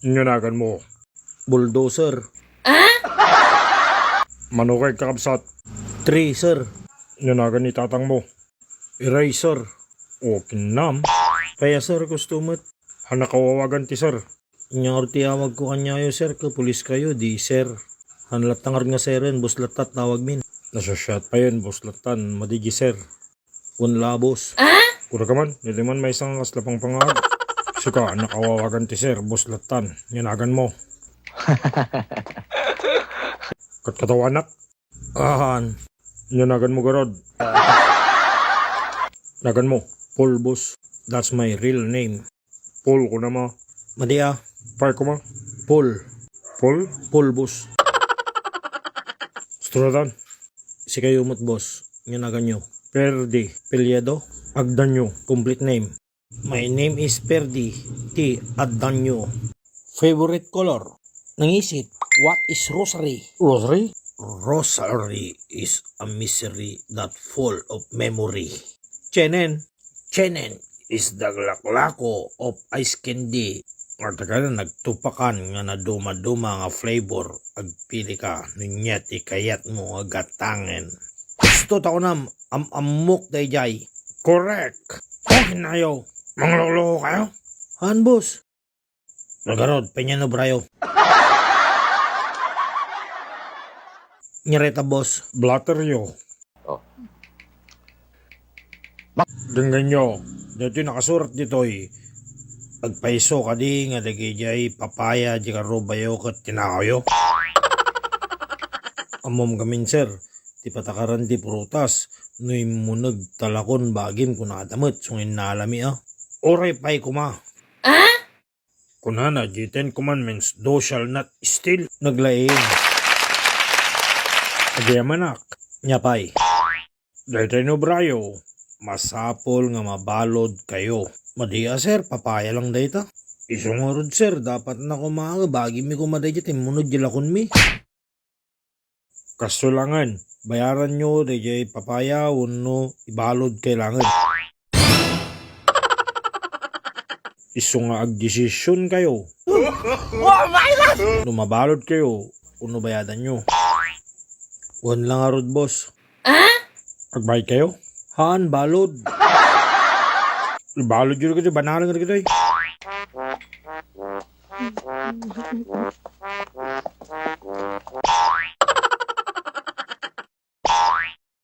Inyanagan mo. Bulldozer. Manukay kakabsat. Tree, sir. Inyanagan ni tatang mo. Eraser. O kinam. Kaya, sir, kustumat. Hanakawawagan ti sir. Inyang artiyawag ko kanyayo, sir, ka pulis kayo, di, sir. Hanlat tangar nga, seren, buslatat tawag min. Nasasyat pa yun, boslatan, madigi sir. Labos. Kura ka man, hindi man may isang kaslapang pangag. Sika, nakawawagan ti sir, boslatan, yanagan mo. Katkatawanak, Ahan. yanagan mo garod. Nagan mo, Pulbos. That's my real name. Paul ko na ma. Madia. Pay ko ma. Pul. Paul, Pulbos. Stratan, Si kayo mo't boss. Inyanagan nyo. Perdi, Pelyedo. Agdanyo, Complete name. My name is Perdi T. Adanyo. Favorite color? Nangisip. What is rosary? Rosary, Rosary is a misery that full of memory. Chenen. Chenen is the laklako of ice candy. Artagal na nagtupakan nga na duma-duma nga flavor. Agpili ka, ninyat ikayat mo agatangen. Gusto ta ko na amok dayjay. correct. Okay na yo. Manglolo kayo? Han, boss. Nagarod, peña no brayo. Nyereta, boss. Blatteryo. Dinggan nyo, dito nakasurat dito pagpaiso ka di nga lagi jay papaya di ka rubayo kat tinakayo. Amom gamin, sir. Ti patakaran ti prutas. Noy munag talakon bagim kung nakadamot. Sungin nalami Oray pa'y kuma. Kunana, the 10 commandments, thou shall not steal. Naglaing. Agayamanak, Nyapay. dito no brayo. Masapol nga mabalod kayo. Madiya, sir. Papaya lang dayta. Isungurod, sir. Dapat na kumaga. Bagi mi kumaday dyan. Munod jilakon mi. Kasulangan, Bayaran nyo, DJ papaya, uno, ibalod kailangan. iso nga ag-desisyon kayo. Lumabalod kayo, uno bayadan nyo. One lang arod, boss. Agbayad kayo? Han, balod. Ibalod yun kasi, banalan ka kita